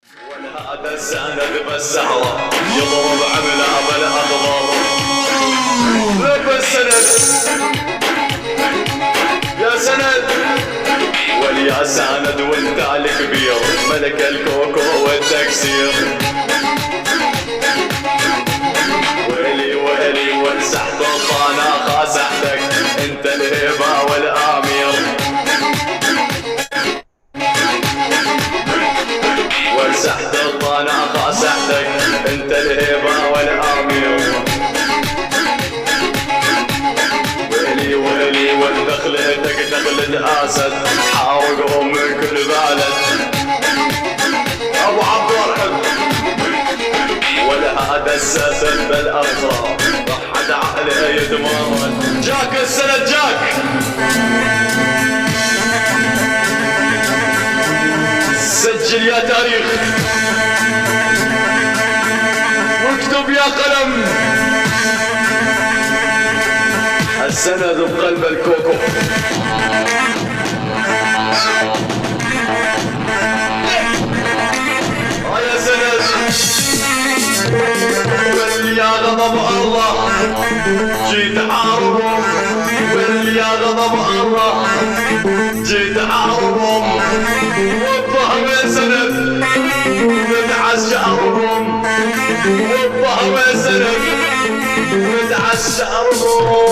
هذا السند بالسهرة يضرب عمله بالأخضر. ذب السند يا سند واليا سند وانت الكبير ملك الكوكو والتكسير. ويلي ويلي وانسحت الطانا خاسحتك انت الهبة والامير. وانسحت الطانا خاسحتك انت الهبة والامير. ويلي ويلي والدخلتك دخلة اسد حاوقهم من كل بلد. ابو عبد الرحمن ولهذا السبب بالاخضر ضحت عقله يتمرد. جاك السند جاك سجل يا تاريخ واكتب يا قلم. السند بقلب الكوكو. يا سند بل يا غضب الله جيت حاربهم. بل يا غضب الله جيت حاربهم. والظهم يا سند ندعس شعرهم. والظهم يا سند ندعس شعرهم.